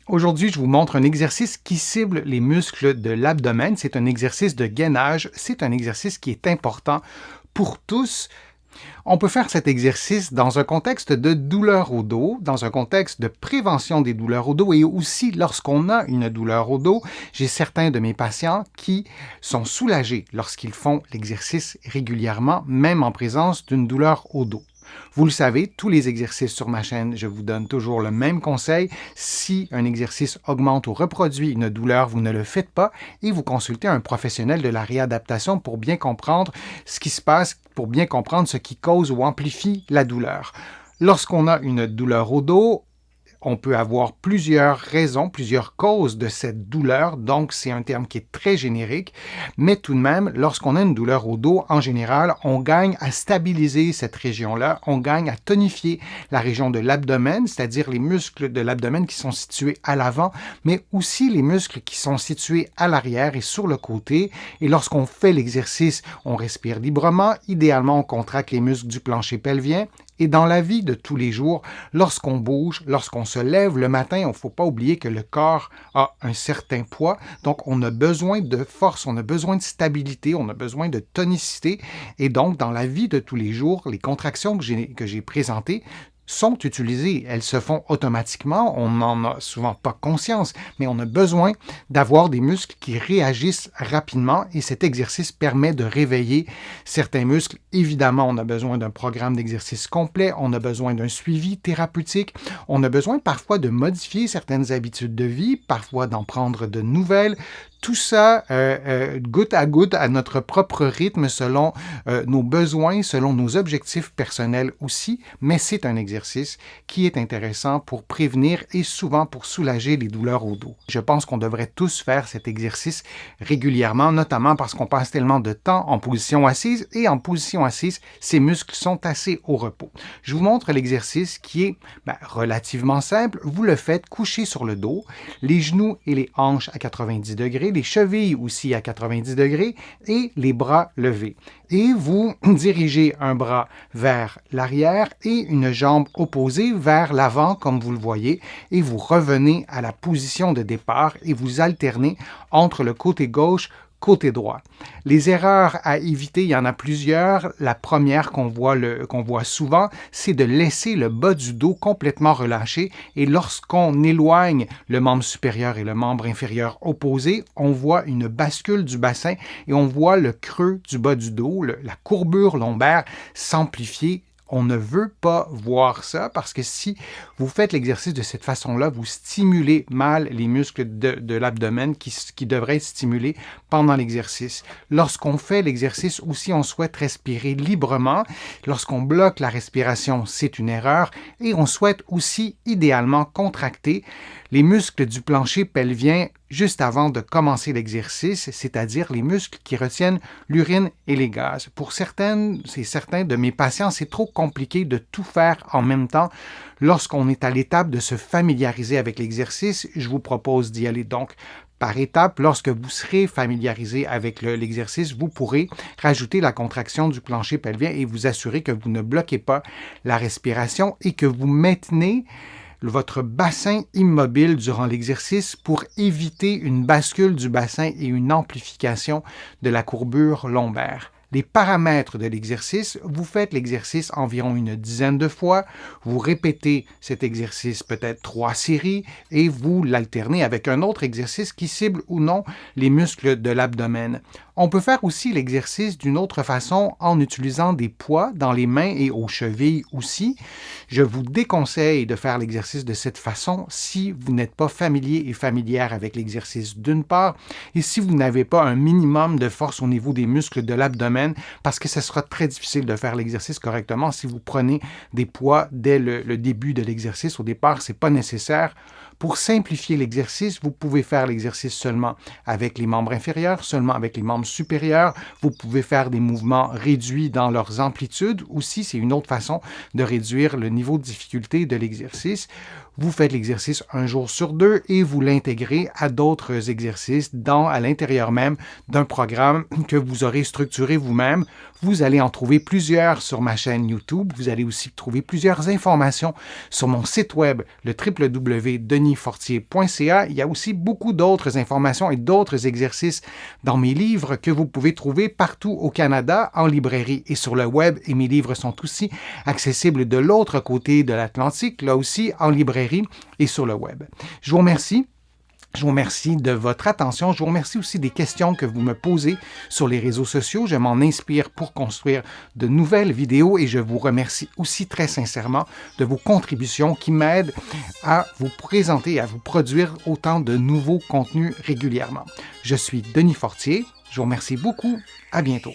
Aujourd'hui, je vous montre un exercice qui cible les muscles de l'abdomen. C'est un exercice de gainage. C'est un exercice qui est important pour tous. On peut faire cet exercice dans un contexte de douleur au dos, dans un contexte de prévention des douleurs au dos et aussi lorsqu'on a une douleur au dos. J'ai certains de mes patients qui sont soulagés lorsqu'ils font l'exercice régulièrement, même en présence d'une douleur au dos. Vous le savez, tous les exercices sur ma chaîne, je vous donne toujours le même conseil. Si un exercice augmente ou reproduit une douleur, vous ne le faites pas et vous consultez un professionnel de la réadaptation pour bien comprendre ce qui se passe, pour bien comprendre ce qui cause ou amplifie la douleur. Lorsqu'on a une douleur au dos, on peut avoir plusieurs raisons, plusieurs causes de cette douleur, donc c'est un terme qui est très générique, mais tout de même, lorsqu'on a une douleur au dos, en général, on gagne à stabiliser cette région-là, on gagne à tonifier la région de l'abdomen, c'est-à-dire les muscles de l'abdomen qui sont situés à l'avant, mais aussi les muscles qui sont situés à l'arrière et sur le côté. Et lorsqu'on fait l'exercice, on respire librement, idéalement on contracte les muscles du plancher pelvien. Et dans la vie de tous les jours, lorsqu'on bouge, lorsqu'on se lève le matin, il ne faut pas oublier que le corps a un certain poids. Donc, on a besoin de force, on a besoin de stabilité, on a besoin de tonicité. Et donc, dans la vie de tous les jours, les contractions que j'ai présentées sont utilisées. Elles se font automatiquement, on n'en a souvent pas conscience, mais on a besoin d'avoir des muscles qui réagissent rapidement et cet exercice permet de réveiller certains muscles. Évidemment, on a besoin d'un programme d'exercice complet, on a besoin d'un suivi thérapeutique, on a besoin parfois de modifier certaines habitudes de vie, parfois d'en prendre de nouvelles. Tout ça, goutte à goutte, à notre propre rythme, selon nos besoins, selon nos objectifs personnels aussi, mais c'est un exercice qui est intéressant pour prévenir et souvent pour soulager les douleurs au dos. Je pense qu'on devrait tous faire cet exercice régulièrement, notamment parce qu'on passe tellement de temps en position assise et en position assise, ces muscles sont assez au repos. Je vous montre l'exercice qui est relativement simple. Vous le faites couché sur le dos, les genoux et les hanches à 90 degrés, les chevilles aussi à 90 degrés et les bras levés. Et vous dirigez un bras vers l'arrière et une jambe opposée vers l'avant, comme vous le voyez, et vous revenez à la position de départ et vous alternez entre le côté gauche côté droit. Les erreurs à éviter, il y en a plusieurs. La première qu'on voit souvent, c'est de laisser le bas du dos complètement relâché et lorsqu'on éloigne le membre supérieur et le membre inférieur opposé, on voit une bascule du bassin et on voit le creux du bas du dos, la courbure lombaire s'amplifier. On ne veut pas voir ça parce que si vous faites l'exercice de cette façon-là, vous stimulez mal les muscles de l'abdomen qui devraient être stimulés pendant l'exercice. Lorsqu'on fait l'exercice aussi, on souhaite respirer librement. Lorsqu'on bloque la respiration, c'est une erreur. Et on souhaite aussi idéalement contracter les muscles du plancher pelvien juste avant de commencer l'exercice, c'est-à-dire les muscles qui retiennent l'urine et les gaz. Pour certains de mes patients, c'est trop compliqué de tout faire en même temps. Lorsqu'on est à l'étape de se familiariser avec l'exercice, je vous propose d'y aller donc par étapes. Lorsque vous serez familiarisé avec l'exercice, vous pourrez rajouter la contraction du plancher pelvien et vous assurer que vous ne bloquez pas la respiration et que vous maintenez votre bassin immobile durant l'exercice pour éviter une bascule du bassin et une amplification de la courbure lombaire. Les paramètres de l'exercice, vous faites l'exercice environ une dizaine de fois, vous répétez cet exercice peut-être 3 séries et vous l'alternez avec un autre exercice qui cible ou non les muscles de l'abdomen. On peut faire aussi l'exercice d'une autre façon en utilisant des poids dans les mains et aux chevilles aussi. Je vous déconseille de faire l'exercice de cette façon si vous n'êtes pas familier et familière avec l'exercice d'une part et si vous n'avez pas un minimum de force au niveau des muscles de l'abdomen parce que ce sera très difficile de faire l'exercice correctement si vous prenez des poids dès le début de l'exercice. Au départ, ce n'est pas nécessaire. Pour simplifier l'exercice, vous pouvez faire l'exercice seulement avec les membres inférieurs, seulement avec les membres supérieurs. Vous pouvez faire des mouvements réduits dans leurs amplitudes. Aussi, c'est une autre façon de réduire le niveau de difficulté de l'exercice. Vous faites l'exercice un jour sur deux et vous l'intégrez à d'autres exercices à l'intérieur même d'un programme que vous aurez structuré vous-même. Vous allez en trouver plusieurs sur ma chaîne YouTube. Vous allez aussi trouver plusieurs informations sur mon site web, le www.denisfortier.ca. Il y a aussi beaucoup d'autres informations et d'autres exercices dans mes livres que vous pouvez trouver partout au Canada, en librairie et sur le web. Et mes livres sont aussi accessibles de l'autre côté de l'Atlantique, là aussi en librairie et sur le web. Je vous remercie. Je vous remercie de votre attention. Je vous remercie aussi des questions que vous me posez sur les réseaux sociaux. Je m'en inspire pour construire de nouvelles vidéos et je vous remercie aussi très sincèrement de vos contributions qui m'aident à vous présenter, à vous produire autant de nouveaux contenus régulièrement. Je suis Denis Fortier. Je vous remercie beaucoup. À bientôt.